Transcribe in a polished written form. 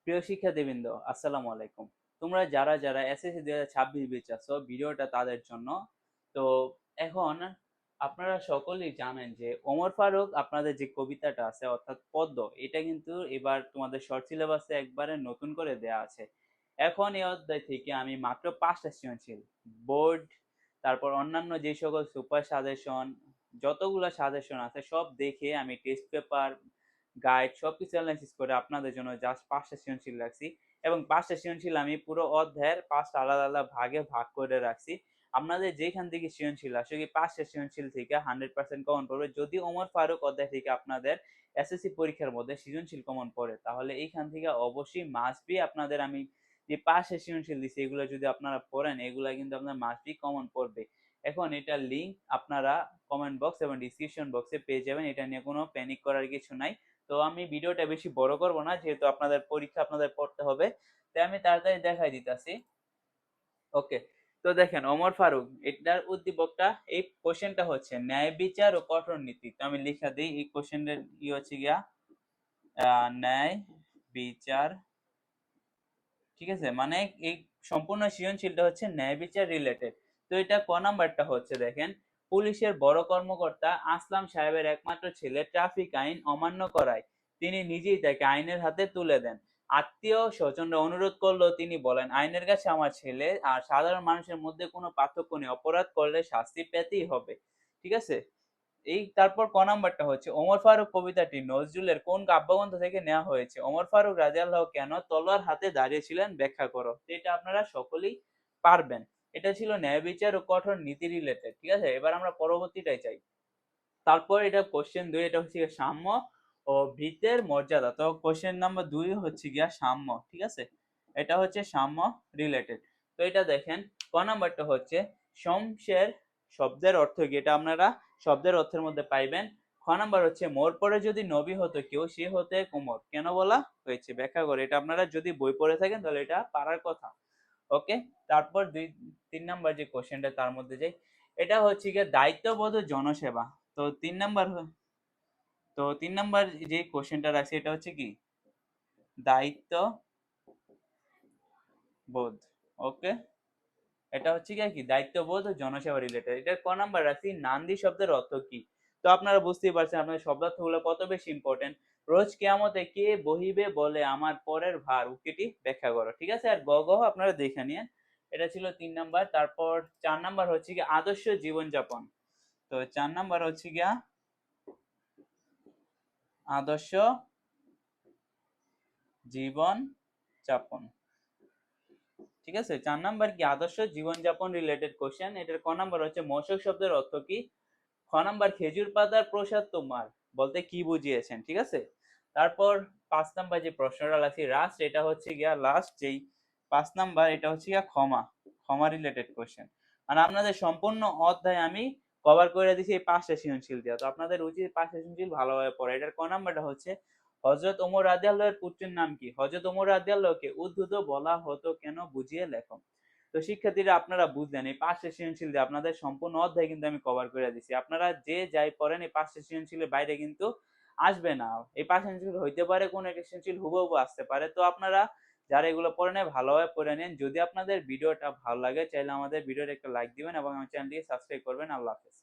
প্রিয় শিক্ষার্থীবৃন্দ, আসসালামু আলাইকুম। তোমরা যারা যারা এসএসসি 2026 ব্যাচ আছো, ভিডিওটা তাদের জন্য। তো এখন আপনারা সকলেই জানেন যে ওমর ফারুক আপনাদের যে কবিতাটা আছে অর্থাৎ পদ্ম, এটা কিন্তু এবার তোমাদের শর্ট সিলেবাসে একবারে নতুন করে দেয়া আছে। এখন এই অধ্যায় থেকে আমি মাত্র 5টা সৃজনশীল বোর্ড, তারপর অন্যান্য যে সকল সুপার সাজেশন, যতগুলো সাজেশন আছে সব দেখে আমি টেস্ট পেপার গাইড সবকিছু অ্যানালাইসিস করে আপনাদের জন্য জাস্ট 5টা সৃজনশীল রাখছি। এবং 5টা সৃজনশীল আমি পুরো অধ্যায়ের 5টা আলাদা আলাদা ভাগে ভাগ করে রাখছি। আপনাদের যেখান থেকে সৃজনশীল আসে এই 5টা সৃজনশীল থেকে 100% কমন পড়বে। যদি ওমর ফারুক অধ্যায় থেকে আপনাদের এসএসসি পরীক্ষার মধ্যে সৃজনশীল কমন পড়ে, তাহলে এইখান থেকে অবশ্যই মাস্ট বি আপনাদের আমি যে 5টা সৃজনশীল দিচ্ছি এগুলো যদি আপনারা পড়েন, এগুলা কিন্তু আপনার মাস্ট বি কমন পড়বে। এখন এটার লিঙ্ক আপনারা কমেন্ট বক্স এবং ডিসক্রিপশন বক্সে পেয়ে যাবেন। এটা নিয়ে কোনো প্যানিক করার কিছু নাই। তো আমি ভিডিওটা বেশি বড় করব না, যেহেতু আপনাদের পরীক্ষা আপনাদের পড়তে হবে, তাই আমি তাড়াতাড়ি দেখাই দিতেছি। ওকে, তো দেখেন ওমর ফারুক এটার উদ্দীপকটা, এই কোশ্চেনটা হচ্ছে ন্যায় বিচার ও কঠোর নীতি। তো আমি লিখা দিই এই কোশ্চেনের কি হচ্ছে গিয়া ন্যায় বিচার, ঠিক আছে, মানে এই সম্পূর্ণ সৃজনশীলটা হচ্ছে ন্যায় বিচার রিলেটেড। তো এটা ক নাম্বারটা হচ্ছে দেখেন, পুলিশের বড় কর্মকর্তা আসলাম সাহেবের একমাত্র ছেলে ট্রাফিক আইন অমান্য করায় তিনি নিজেই তাকে আইনের হাতে তুলে দেন। আত্মীয় স্বজনরা অনুরোধ করলো, তিনি বলেন আইনের কাছে আমার ছেলে আর সাধারণ মানুষের মধ্যে কোনো পার্থক্য নেই, অপরাধ করলে শাস্তি পেতেই হবে। ঠিক আছে, এই তারপর ক নাম্বারটা হচ্ছে ওমর ফারুক কবিতাটি নজরুলের কোন কাব্যগ্রন্থ থেকে নেওয়া হয়েছে? ওমর ফারুক রাদিয়াল্লাহু কেন তলোয়ার হাতে দাঁড়িয়েছিলেন, ব্যাখ্যা করো। এটা আপনারা সকলেই পারবেন। এটা ছিল ন্যায় বিচার ও কঠোর নীতি রিলেটেড। ঠিক আছে, এবার আমরা পরবর্তীটাই চাই। তারপর এটা কোশ্চেন 2, এটা হচ্ছে সাম্য ও ভৃত্যের মর্যাদা। তো কোশ্চেন নাম্বার 2 হচ্ছে গিয়া সাম্য। ঠিক আছে, এটা হচ্ছে সাম্য রিলেটেড। তো এটা দেখেন ক নাম্বারটা হচ্ছে শমশের শব্দের অর্থ কি? এটা আপনারা শব্দের অর্থের মধ্যে পাইবেন। খ নাম্বার হচ্ছে মোর পরে যদি নবী হতো কেউ সে হতে কোমর, কেন বলা হয়েছে, ব্যাখ্যা করে। এটা আপনারা যদি বই পড়ে থাকেন তাহলে এটা পারার কথা। ওকে, তারপর 3 নাম্বার যে কোশ্চেনটা তার মধ্যে যাই, এটা হচ্ছে গিয়ে দায়িত্ববোধ ও জনসেবা। তো 3 নাম্বার যে কোশ্চেনটা রাখছি এটা হচ্ছে কি দায়িত্ব বোধ। ওকে, এটা হচ্ছে কি দায়িত্ববোধ ও জনসেবা রিলেটেড। এটা ক নাম্বার রাখছি নান্দি শব্দের অর্থ কি? তো আপনারা বুঝতেই পারছেন আপনাদের শব্দার্থগুলো কত বেশি ইম্পর্টেন্ট। রোজ কিয়ামতে কে বহিবে বলে আমার পরের ভার, উক্তিটি ব্যাখ্যা করো। ঠিক আছে, আর গ গ আপনারা দেখে নিন। এটা ছিল 3 নাম্বার। তারপর 4 নাম্বার হচ্ছে কি আদর্শ জীবনযাপন। তো 4 নাম্বার হচ্ছে গিয়া আদর্শ জীবন যাপন। ঠিক আছে, 4 নাম্বার কি আদর্শ জীবনযাপন রিলেটেড কোশ্চেন। এটার ক নাম্বার হচ্ছে মশক শব্দের অর্থ কি? খ নাম্বার খেজুর পাতার প্রসাদ তোমার বলতে কি বুঝিয়েছেন। ঠিক আছে, তারপর 5 নাম্বার যে প্রশ্নটা লাগছে লাস্ট, এটা হচ্ছে গিয়া লাস্ট যেই 5 নাম্বার, এটা হচ্ছে গিয়া ক্ষমা, ক্ষমা রিলেটেড কোশ্চেন। মানে আপনাদের সম্পূর্ণ অধ্যায় আমি কভার করে দিছি এই 5টা সৃজনশীল দিয়া। তো আপনাদের উচিত 5টা সৃজনশীল ভালোভাবে পড়া। এটার ক নাম্বারটা হচ্ছে হযরত ওমর রাদিয়াল্লাহু এর পুত্রের নাম কি? হযরত ওমর রাদিয়াল্লাহুকে উদ্ধৃত বলা হতো কেন, বুঝিয়ে লেখো। তো শিক্ষার্থীরা আপনারা বুঝলেন এই 5টা সৃজনশীল দিয়ে আপনাদের সম্পূর্ণ অধ্যায় কিন্তু আমি কভার করে দিছি। আপনারা যে যাই পড়েন এই 5টা সৃজনশীলের বাইরে কিন্তু আসবে না। এই 5টা সৃজনশীল হইতে পারে কোন একটা সৃজনশীল হুবহু আসতে পারে। তো আপনারা যারা এগুলো পড়ে নেন ভালোভাবে পড়ে নেন। যদি আপনাদের ভিডিওটা ভালো লাগে চাইলে আমাদের ভিডিওর একটা লাইক দিবেন এবং আমার চ্যানেলটিকে সাবস্ক্রাইব করবেন। আল্লাহ হাফেজ।